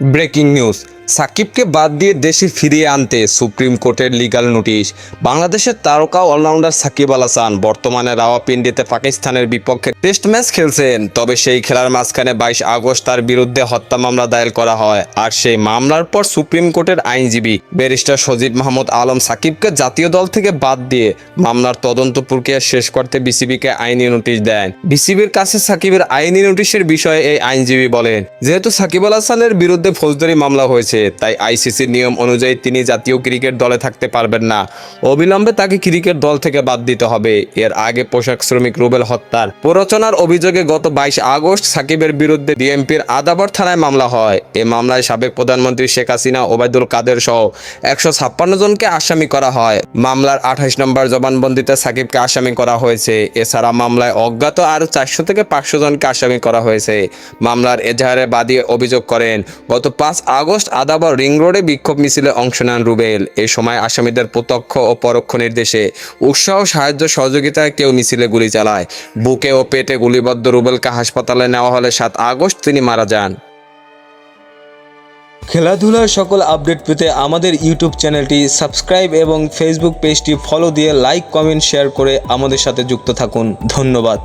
Breaking news, সাকিবকে বাদ দিয়ে দেশে ফিরিয়ে আনতে সুপ্রিম কোর্টের লিগ্যাল নোটিশ। বাংলাদেশের তারকা অলরাউন্ডার সাকিব আল হাসান বর্তমানে রাওয়ালপিন্ডিতে পাকিস্তানের বিপক্ষে টেস্ট ম্যাচ খেলছেন। তবে সেই খেলার মাঝখানে 22 আগস্ট তার বিরুদ্ধে হত্যা মামলা দায়ের করা হয়। আর সেই মামলার পর সুপ্রিম কোর্টের আইনজীবী ব্যারিস্টার সজিদ মাহমুদ আলম সাকিবকে জাতীয় দল থেকে বাদ দিয়ে মামলার তদন্ত প্রক্রিয়া শেষ করতে বিসিবিকে আইনি নোটিশ দেন। বিসিবির কাছে সাকিবের আইনি নোটিশের বিষয়ে এই আইনজীবী বলেন, যেহেতু সাকিব আল হাসানের বিরুদ্ধে ফৌজদারি মামলা হয়েছে, তাই আইসিসির নিয়ম অনুযায়ী তিনি জাতীয় ক্রিকেট দলে থাকতে পারবেন না। অবিলম্বে তাকে ক্রিকেট দল থেকে বাদ দিতে হবে। এর আগে পোশাক শ্রমিক রুবেল হত্যার প্ররোচনার অভিযোগে গত 22 আগস্ট সাকিবের বিরুদ্ধে ডিএমপির আদাবর থানায় মামলা হয়। এই মামলায় সাবেক প্রধানমন্ত্রী শেখ হাসিনা, ওবায়দুল কাদের সহ 156 জনকে আসামি করা হয়। মামলার 28 নম্বর জবানবন্দিতে সাকিবকে আসামি করা হয়েছে। এছাড়া মামলায় অজ্ঞাত আরও 400 থেকে 500 জনকে আসামি করা হয়েছে। মামলার এজাহারে বাদী অভিযোগ করেন, গত 5 আগস্ট আদাবর রিং রোডে বিক্ষোভ মিছিলে অংশ নেন রুবেল। এই সময় আসামিদের প্রত্যক্ষ ও পরোক্ষ নির্দেশে উৎসাহ, সাহায্য, সহযোগিতায় কেউ মিছিলে গুলি চালায়। বুকে ও পেটে গুলিবদ্ধ রুবেলকে হাসপাতালে নেওয়া হলে 7 আগস্ট তিনি মারা যান। খেলাধুলার সকল আপডেট পেতে আমাদের ইউটিউব চ্যানেলটি সাবস্ক্রাইব এবং ফেসবুক পেজটি ফলো দিয়ে লাইক, কমেন্ট, শেয়ার করে আমাদের সাথে যুক্ত থাকুন। ধন্যবাদ।